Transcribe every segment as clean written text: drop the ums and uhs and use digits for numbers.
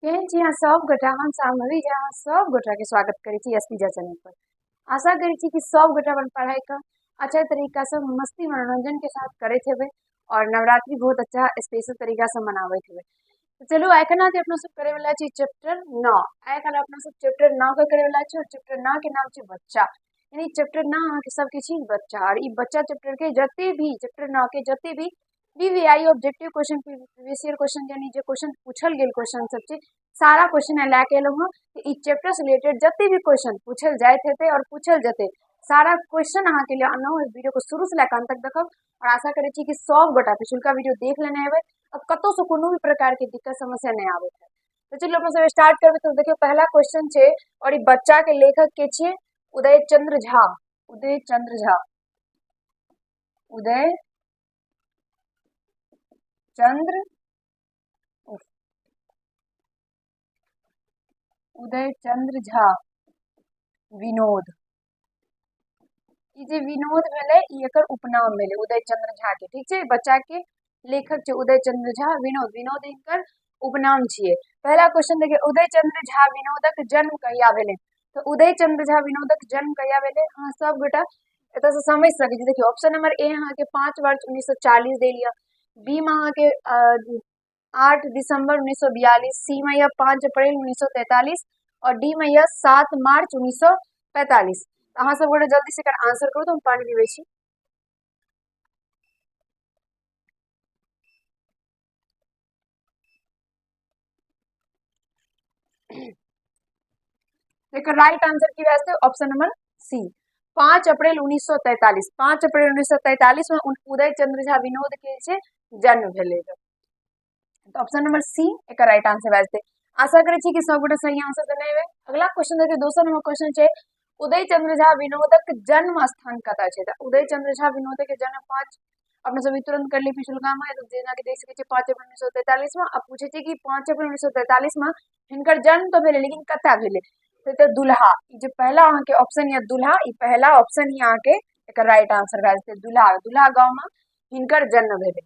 केहन छी अहाँ सब गोटा। हम सामग्री जे अहाँ सब गोटा के स्वागत करै छी एसपीजा चैनल पर। आशा करै छी कि सब गोटा अपन पढ़ाई का अच्छा तरीका से मस्ती मनोरंजन के साथ करैत हेबै और नवरात्रि बहुत अच्छा स्पेशल तरीका से मनाबैत हेबै। तो चलू एखन जे अपना सब करे वाला छी चैप्टर 9। एखन अपना सब चैप्टर 9 के करे वाला छी और चैप्टर 9 के नाम छी बच्चा। यानी चैप्टर 9 अहाँ के सब के छी बच्चा और ई बच्चा चैप्टर के जते भी चैप्टर 9 के जते भी BVI objective question previous year question यानी जे क्वेश्चन पूछल गेल क्वेश्चन सब छै सारा क्वेश्चन लेके एलहुँ हँ कि ई चैप्टर से रिलेटेड जते भी क्वेश्चन पूछल जाइत हेतै और पूछल जेतै सारा क्वेश्चन अहाँ के लिए अनलहुँ। इस वीडियो को शुरू से लेकर अंत तक देखब और आशा करै छी कि सब गोटा पिछुलका वीडियो देख लेने हेबै और कतौ से कोनो भी प्रकार के दिक्कत समस्या नहीं आबैत है। तो चलिए अपना सब स्टार्ट करबै। तो देखियो पहला क्वेश्चन छै और ई बच्चा के लेखक के छियै उदय चंद्र झा। उदय चंद्र झा। उदय चंद्र उदय चंद्र झा विनोद। ई जे विनोद भेलै ई एकर उपनाम भेलै उदय चंद्र झा के। ठीक छै, बच्चा के लेखक छै उदय चंद्र झा विनोद। विनोद इनकर उपनाम छियै। पहला क्वेश्चन देखिए उदय चंद्र झा विनोदक जन्म कहिया भेलै। तो उदय चंद्र झा विनोदक जन्म कहिया भेलै अहाँ सब गोटा एतऽ से समझ सकै छी। देखिए ऑप्शन नंबर ए अहाँ के 5 मार्च 1940 देल यऽ, बी में अहाँ के 8 दिसंबर 1942, सी में यह 5 अप्रैल 1943 और डी में यह 7 मार्च 1945। अहाँ सब गोटे जल्दी से एकर आंसर करू तो हम पानी पीबै छी। एकर राइट आंसर की वैसे ऑप्शन नंबर सी 5 अप्रैल 1943। 5 अप्रैल 1943 में उदय चंद्र झा विनोद के जे जन्म भेलै। तो ऑप्शन नंबर सी एक राइट आंसर वैसे। आशा करै छी कि सब गोटे सही आंसर देने हेबै। अगला क्वेश्चन देखिए दोसर नंबर क्वेश्चन छै उदय चंद्र झा विनोदक जन्म स्थान कतऽ छै। उदय चंद्र झा विनोद के जन्म 5 अपने सब तुरंत कर ली पिछुलका में तो जेना कि देख सकै छी 5 अप्रैल 1943 में। अब पूछे छै कि 5 अप्रैल 1943 में हिनकर जन्म तो भेलै लेकिन कतऽ भेलै तो दुल्हा। ई जो पहला अहाँ के ऑप्शन या दुल्हा ई पहला ऑप्शन ही अहाँ के एक राइट आंसर भए जेतै। दुल्हा दुल्हा गांव में हिनकर जन्म भेलै।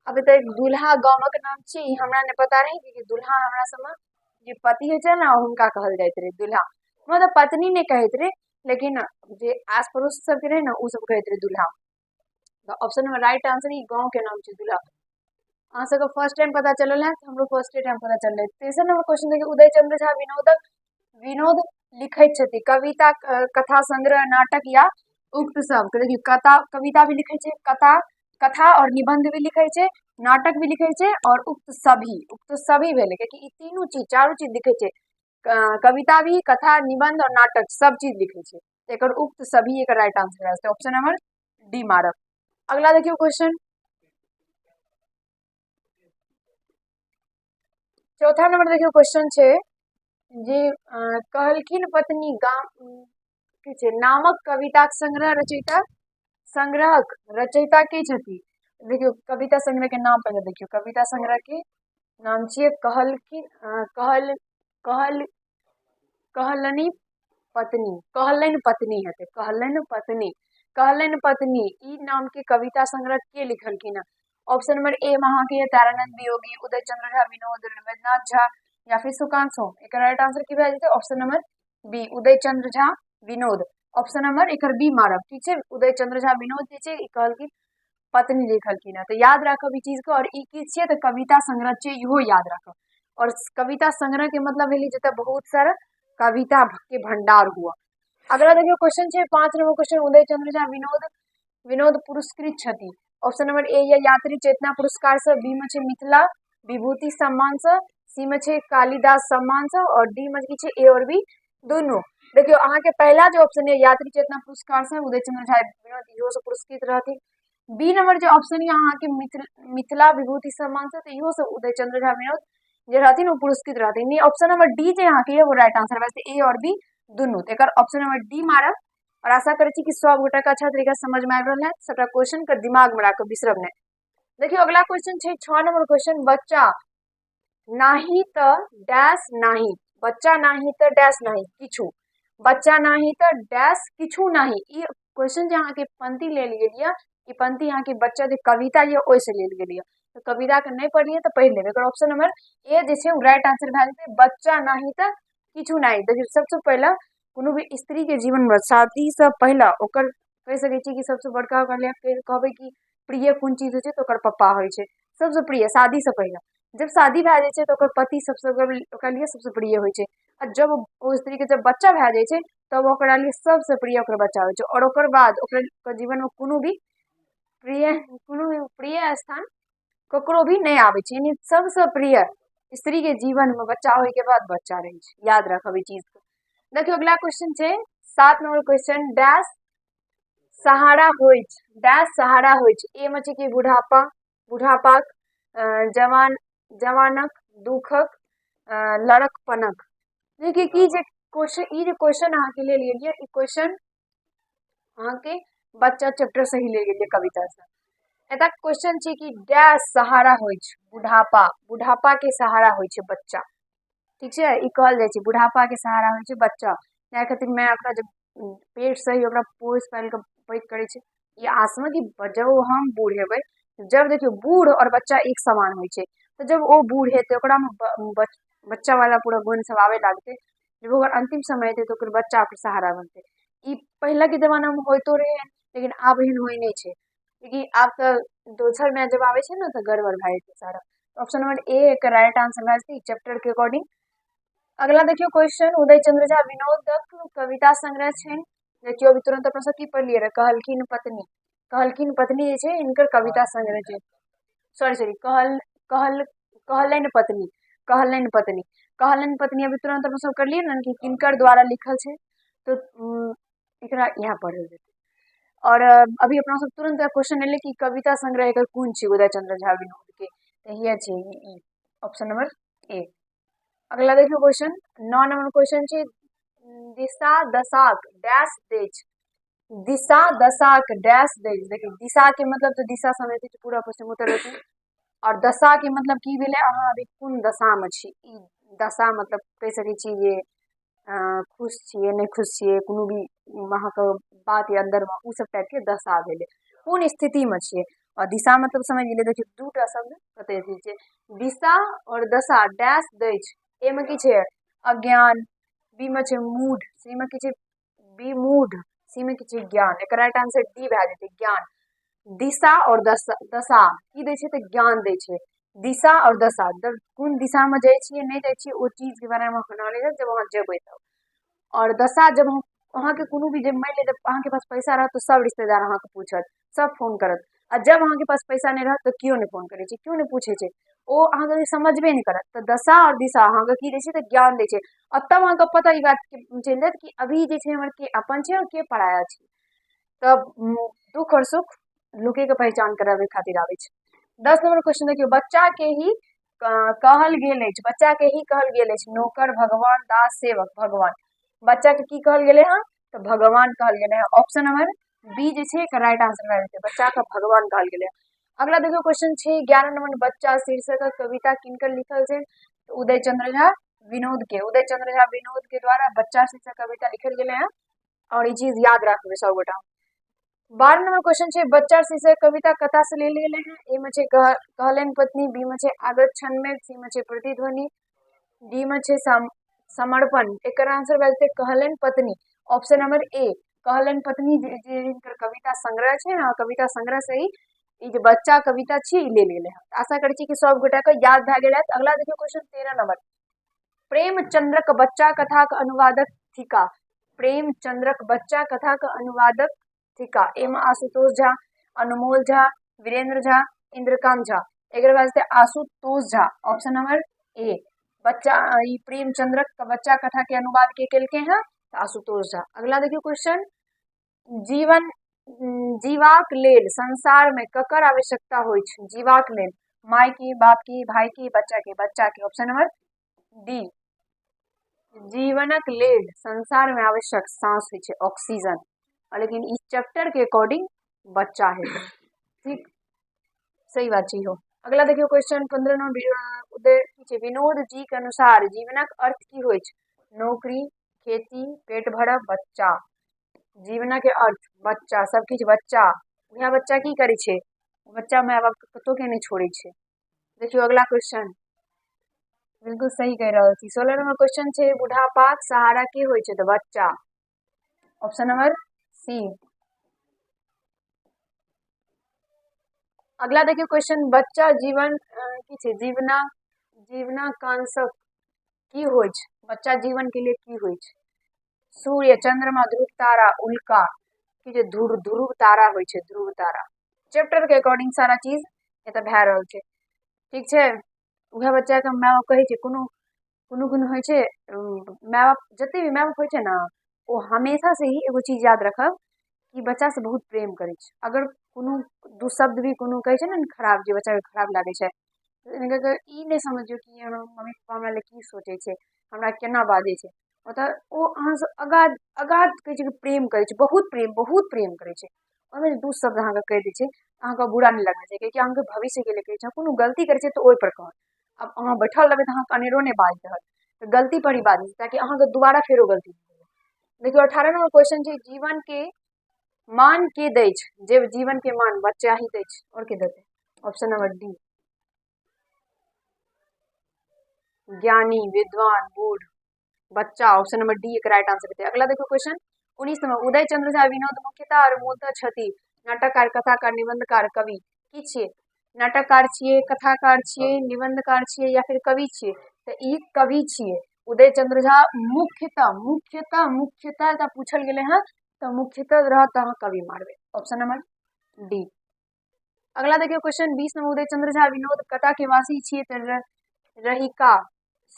अब तो एक दुल्हा गामक नाम छी हमरा ने पता नहीं कि दुल्हा हमरा सब में जे पति होइ छै ना हुनका कहल जाइत रहे दुल्हा। मतलब पत्नी ने कहैत रहे लेकिन जे आस पड़ोस सब के रहे ना उ सब कहैत रहे दुल्हा। तो ऑप्शन में राइट आंसर ही गांव के नाम छै दुल्हा। अहाँ सबके फर्स्ट टाइम पता चलल है, हमरो फर्स्ट टाइम पता चल है। तेसर नंबर क्वेश्चन देखिए उदय चंद्र झा विनोदक विनोद लिखैत छथि कविता कथा संग्रह नाटक या उक्त सब। तो देखिए कथा कविता भी लिखे छै, कथा और निबंध भी लिखे छै, नाटक भी लिखे छै और उक्त सभी भेले क्योंकि ई तीनों चीज चारों चीज लिखे छै। कविता भी कथा निबंध और नाटक सब चीज लिखे छै। एकर उक्त सभी एक राइट आंसर है ऑप्शन नंबर डी मारब। अगला देखियो क्वेश्चन चौथा नंबर देखियो क्वेश्चन छै जे कहलखिन पत्नी गाम की छै नामक कविता संग्रह रचयिता के छथि। देखियो कविता संग्रह के नाम पहले देखियो। कविता संग्रह के नाम छियै कहलखिन कहलनि पत्नी हेतै। कहलनि पत्नी ई नाम के कविता संग्रह के लिखलखिन है। ऑप्शन नंबर ए में अहाँ के तारानंद वियोगी, उदय चंद्र झा विनोद, रविन्द्रनाथ झा या फिर सुकांत सोम। एक राइट आंसर की भए जेतै option number B Uday Chandra Jha Vinod. Option number एकर बी मारब। ठीक है, उदय चंद्र झा विनोद जे छै कहलखिन पत्नी लिखलखिन है। तो याद रखब ई चीज को। और ई की छियै तो कविता संग्रह छै इहो याद रखब। और कविता संग्रह के मतलब भेली जतऽ बहुत सारा कविता के भंडार हुआ। अगला देखियो क्वेश्चन छै 5 नंबर क्वेश्चन उदय चंद्र झा विनोद पुरस्कृत छथि। ऑप्शन नंबर ए या यात्री चेतना पुरस्कार से, बी में छै मिथिला विभूति सम्मान से, सी में छै कालिदास सम्मान से और डी में की छै ए और बी दोनों। देखियो अहाँ के पहला जो ऑप्शन है यात्री चेतना पुरस्कार से उदय चंद्र झा विनोद इहो से पुरस्कृत रहथि। बी नंबर जो ऑप्शन है अहाँ के मिथिला विभूति सम्मान से तो इहो से उदय चंद्र झा विनोद जे रहथिन वो पुरस्कृत रहथिन। ऑप्शन नंबर डी जे अहाँ के वो राइट आंसर वैसे ए और बी दोनों। तो एकर ऑप्शन नंबर डी मारब। और आशा करै छी कि सब गोटा के अच्छा तरीका से समझ में आबि रहल है। सबटा क्वेश्चन के दिमाग में राखब बिसरब नहीं। देखियो अगला क्वेश्चन छै 6 नंबर क्वेश्चन बच्चा नाही त डैश नाही। बच्चा नाही त डैश नाही किछु। बच्चा नाही त डैश किछु नाही। ई क्वेश्चन जे अहाँ के पंक्ति लेल गेल ये ई पंक्ति अहाँ के बच्चा जे कविता ये ओइ से लेल गेल ये। तो कविता के नहीं पढ़िए तो पढ़ लेबे। एकर ऑप्शन नंबर ए जे छै राइट आंसर भए जेतै। बच्चा नहीं तो किछु नहीं। देखिए सबसे पहला कोनो भी स्त्री के जीवन में शादी से पहला ओकर कह सकै छी कि सबसे बड़का ओकर लिए कहबै कि प्रिय कोन चीज होय छै तो ओकर पप्पा होय छै सबसे प्रिय शादी से पहला। जब शादी भए जाय छै तो ओकर पति सबसे ओकरा लिए सबसे प्रिय होय छै। आ जब ओ स्त्री के जब बच्चा भए जाय छै तब ओकरा लिए सबसे प्रिय ओकर बच्चा होय छै। और ओकर बाद ओकर जीवन में कोनो भी प्रिय स्थान ककरो भी नहीं आवे छै। यानी सबसे प्रिय स्त्री के जीवन में बच्चा होय के बाद बच्चा रहे छै। याद रखब ई चीज को। देखियो अगला क्वेश्चन छै 7 नंबर क्वेश्चन। डैश सहारा होय छै। डैश सहारा होय छै। ए में छै कि बुढ़ापाक, जवानक, दुखक, लड़कपनक। देखिए कि जे क्वेश्चन अहाँ के ले लिए ई क्वेश्चन अहाँ के बच्चा चैप्टर से ही ले लिए कविता से। एता क्वेश्चन छै कि डैश सहारा होय छै। बुढ़ापा के सहारा होय छै बच्चा। ठीक छै ई कहल जाय छै बुढ़ापा के सहारा होय छै बच्चा। या खातिर मैं ओकरा जब पेट से ही ओकरा पोस पाल के पैघ करे छै। ये आसमा की जब हम बूढ़ हेबै, जब देखियो बूढ़ और बच्चा एक समान होय छै तो जब वो बूढ़ हेतै ओकरा में बच्चा वाला पूरा गुण सब आवे लागतै। जब ओकर अंतिम समय हेतै तो ओकर बच्चा ओकर सहारा बनतै। ई पहला के जमाना में होइतो रहे लेकिन आब एहन होय नहीं छै क्योंकि आब तो दोसर में जब आवे छै ना तो गड़बड़ भए जेतै सारा। ऑप्शन नंबर ए के राइट आंसर भए जेतै चैप्टर के अकॉर्डिंग। अगला देखियो क्वेश्चन उदय चंद्र झा विनोदक कविता संग्रह छै। देखियो अभी तुरंत अपना सब की पढ़लिए रहे कहलखिन पत्नी जे छै इनकर कविता संग्रह छै। सॉरी कहलनि पत्नी अभी तुरंत अपना सब कर लिए ना कि किनकर द्वारा लिखल छै तो एकरा यहाँ पढ़ल जेतै। और अभी अपना सब तुरंत क्वेश्चन एले कि कविता संग्रह एकर कोन छै उदय चंद्र झा विनोद के तो ये छै ई ऑप्शन नंबर ए। अगला देखियो क्वेश्चन 9 नंबर क्वेश्चन छै दिशा दशाक डैश देश। दिशा दशाक डैश देश। देखिए दिशा के मतलब तो दिशा समेत पूरा प्रश्न उत्तर होते। और दशा के मतलब की भेले अहाँ अभी कोन दशा में छी। ई दशा मतलब कह सकै छी जे खुश छिए नहीं खुश छिए कोनो भी अहाँ के बात या अंदर में उ सब टाइप के दशा भेले कोन स्थिति में छिए। और दिशा मतलब समझ गेले। देखिए दूटा शब्द कते छै दिशा और दशा डैश देश। ए में की छै अज्ञान, बी में छै मूड, सी में की छै विमूढ़, सी में की छै ज्ञान। एकर राइट आंसर डी भए जेतै ज्ञान। दिशा और दशा की दै छै तऽ ज्ञान दै छै। दिशा और दशा कोन दिशा में जाइ छियै नहीं जाइ छियै ओ चीज के बारे में नॉलेज जब अहाँ जेबै तब। और दशा जब अहाँ के कोनो भी जब मान लिअ जब अहाँ के पास पैसा रहत तो सब रिश्तेदार अहाँ के पूछत सब फोन करत। आ जब अहाँ के पास पैसा नहीं रहत तो क्यों नहीं फोन करे छै क्यों नहीं पूछे छै ओ अहाँ के समझबे नहीं करत। तो दशा और दिशा अहाँ के की दै छै तऽ ज्ञान दै छै। और तब अहाँ के पता ई बात चलि जायत कि अभी जे छै हमर के अपन छै और के पराया छै। तब दुख और सुख लोके के पहचान करावे खातिर आवे छै। 10 नंबर क्वेश्चन देखियो बच्चा के ही कहल गेल अछि। बच्चा के ही कहल गेल अछि नौकर भगवान दास सेवक भगवान। बच्चा के की कहल गेले हैं तो भगवान कहल गेले हैं। ऑप्शन नंबर बी जे छै एकर राइट आंसर भए जेतै बच्चा का भगवान कहल गेले हैं। अगला देखियो क्वेश्चन छै 11 नंबर बच्चा शीर्षक कविता किनकर लिखल छै तो उदय चंद्र झा विनोद के। उदय चंद्र झा विनोद के द्वारा बच्चा शीर्षक कविता लिखल गेले हैं और ये चीज याद रखबे सब गोटा। 12 नंबर क्वेश्चन छै बच्चा शीर्षक कविता कथा से ले गेले हैं। ए में छै कहलन पत्नी, बी में छै आगत क्षण में, सी में छै प्रतिध्वनि, डी में छै समर्पण। एकर आंसर भए जेतै कहलन पत्नी। ऑप्शन नंबर ए कहलन पत्नी जे हिनकर कविता संग्रह छै ना कविता संग्रह से ही ई जे बच्चा कविता छी ई ले गेले हैं। आशा करै छी कि सब गोटा के याद भए गेल हैत। अगला देखियो क्वेश्चन 13 नंबर प्रेमचंद्रक बच्चा कथा के अनुवादक थिका। प्रेमचंद्रक बच्चा कथा के अनुवादक थिका। ए में आशुतोष झा, अनमोल झा, वीरेंद्र झा, इंद्रकांत झा। एकर बाद Ashutosh Jha. Option number A बच्चा ई प्रेमचंद्रक बच्चा कथा के अनुवाद के केलके हैं आशुतोष झा। अगला देखियो क्वेश्चन जीवाक लेल संसार में ककर आवश्यकता होय छै। जीवाक लेल माय की, बाप की, भाई की, बच्चा के। ऑप्शन नंबर डी जीवनक लेल संसार में आवश्यक सांस होय छै ऑक्सीजन। लेकिन इस चैप्टर के अकॉर्डिंग बच्चा है ठीक सही बात छी हो। अगला देखियो क्वेश्चन 15 नंबर उदय विनोद जी के अनुसार जीवनक अर्थ की होय छै नौकरी, खेती, पेट भरब, बच्चा। जीवन के अर्थ बच्चा सब किछ बच्चा। वह बच्चा की करे छै बच्चा माय बाप के कतो के नहीं छोड़े छै। देखियो अगला क्वेश्चन बिल्कुल सही कह रहा छी। 16 नंबर क्वेश्चन छे बुढ़ापाक सहारा की होय छे तो बच्चा। Option number C. अगला देखियो क्वेश्चन बच्चा जीवन की छे जीवनाकांक्षक की होय छे। बच्चा जीवन के लिए की होय छे। सूर्य, चंद्रमा, ध्रुव तारा, उल्का की जे ध्रुव तारा होय छे, ध्रुव तारा। चैप्टर के अकॉर्डिंग सारा चीज एतऽ भए रहल छे, ठीक छे। उहे बच्चा के माय बाप कहे छे कोनो कोनो होय छे माय बाप जते भी माय बाप होय छे ना वो हमेशा से ही एगो चीज याद रखब कि बच्चा से बहुत प्रेम करे छे। अगर कोनो दू शब्द भी कोनो कहे छे ना खराब जे बच्चा के खराब लागे छे ई नहीं समझियो कि मम्मी पापा हमरा ले की सोचे छे, हमरा केना बाजे छे। मतलब वो अहाँ से अगाध अगाध कहे छे कि प्रेम करे छे, बहुत प्रेम करे छे। ओमे दू शब्द अहाँ के कह दै छे अहाँ बुरा नहीं लगना चाहिए क्योंकि अहाँ के भविष्य के लिए कहे छे। कोनो गलती करे छे तो ओइ पर कहब। अब अहाँ बैठल रहबे तो अहाँ अनेरो नहीं बाज देहत, तो गलती पर ही बाजी ताकि अहाँ के दोबारा फेरो गलती नहीं हो। देखियो 18 नंबर क्वेश्चन छे जीवन के मान के दै छे। जे जीवन के मान बच्चा ही दै छे और के देते। ऑप्शन नंबर डी ज्ञानी, विद्वान, मूढ़, बच्चा। ऑप्शन नंबर डी एक राइट आंसर देते। अगला देखो क्वेश्चन 19 नंबर उदय चंद्र झा विनोद मुख्यतः और मूलतः छथि नाटककार, कथाकार, निबंधकार, कवि की छिए। नाटककार छिए, कथाकार छिए, निबंधकार छिए या फिर कवि छिए। तो ई कवि छिए। उदय चंद्र झा मुख्यतः का पूछल गेले हैं तो मुख्यतः रहत अहाँ कवि मारबे। Option number D. अगला देखियो क्वेश्चन 20 नंबर उदय चंद्र झा विनोद कता के वासी छिए तो रहिका,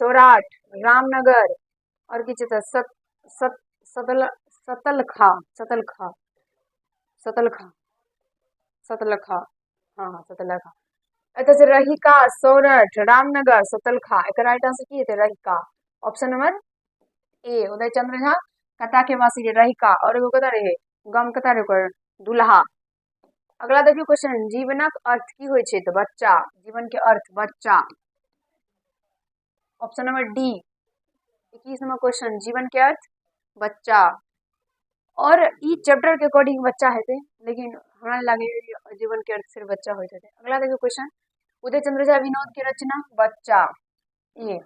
सौराठ, रामनगर और की छै सत सत सतल सतलखा सतलखा सतलखा सतलखा हाँ हाँ सतलखा। एतऽ से रहिका, सौरठ, रामनगर, सतलखा एक राइट आंसर की हेतै Rahika. Option number A Uday Chandra Jha कता के वासी रहिका और एगो कता रहे गाम कता रहे ओकर दुल्हा। अगला देखियो क्वेश्चन जीवनक अर्थ की होय छै तो बच्चा। जीवन के अर्थ बच्चा। Option number D 21 number question जीवन के अर्थ बच्चा। और ई चैप्टर के अकॉर्डिंग बच्चा हेते लेकिन हमरा लागे जीवन के अर्थ सिर्फ बच्चा होय हेते। अगला देखियो क्वेश्चन उदय चंद्र झा विनोद के रचना बच्चा। ए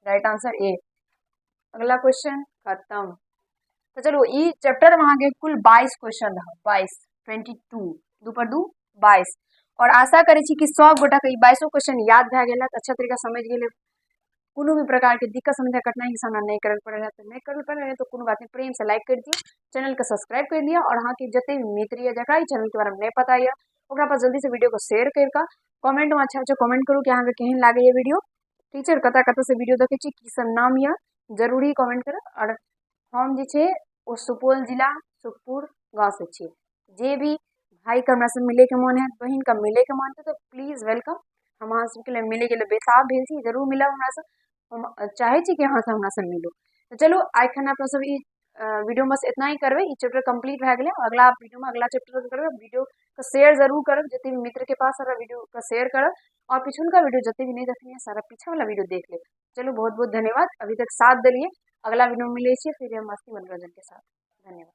राइट आंसर ए। अगला क्वेश्चन खत्म। तो चलो ई चैप्टर में आगे कुल 22 क्वेश्चन रहा 22 22 दू पर दू 22 और आशा करे छी कि सब गोटा के ई 22 क्वेश्चन याद भए गेल अच्छा तरीका समझ गेल। कोनो भी प्रकार के दिक्कत समस्या कठिनाई के सामना नहीं करे पड़े तो नहीं करे पड़े तो कोनो बात नहीं प्रेम से लाइक कर दिए चैनल के सब्सक्राइब कर लिया और अहाँ के जते भी मित्र या जकरा चैनल के बारे में नहीं पता है ओकरा पर जल्दी से वीडियो को शेयर करके कमेंट में अच्छा कमेंट करू कि अहाँ के केहन लागे ये वीडियो ठीक है। कता कता से वीडियो देखे छी की सब नाम या जरूरी कमेंट कर। और हम जे छे ओ सुपौल जिला सुखपुर गाँव से छे जे भी भाई का हमरा से मिले के मन है बहन का मिले के मन है तो प्लीज वेलकम। हम अहाँ सबके लिए मिले के लिए बेताब भेल छी जरूर मिलब हमरा से हम चाहे छी कि अहाँ से हमरा से मिलू। तो चलो आखन आप सब ई वीडियो बस इतना ही करबे ई चैप्टर कंप्लीट भए गेलै। अगला वीडियो में अगला चैप्टर करबे वीडियो को शेयर जरूर करब जते भी मित्र के पास सारा वीडियो का शेयर करब और पिछुलका वीडियो जते भी नहीं देखनी है सारा पीछे वाला वीडियो देख ले। चलो बहुत बहुत धन्यवाद अभी तक साथ दिलिए। अगला वीडियो में मिले फिर हम मस्ती मनोरंजन के साथ। धन्यवाद।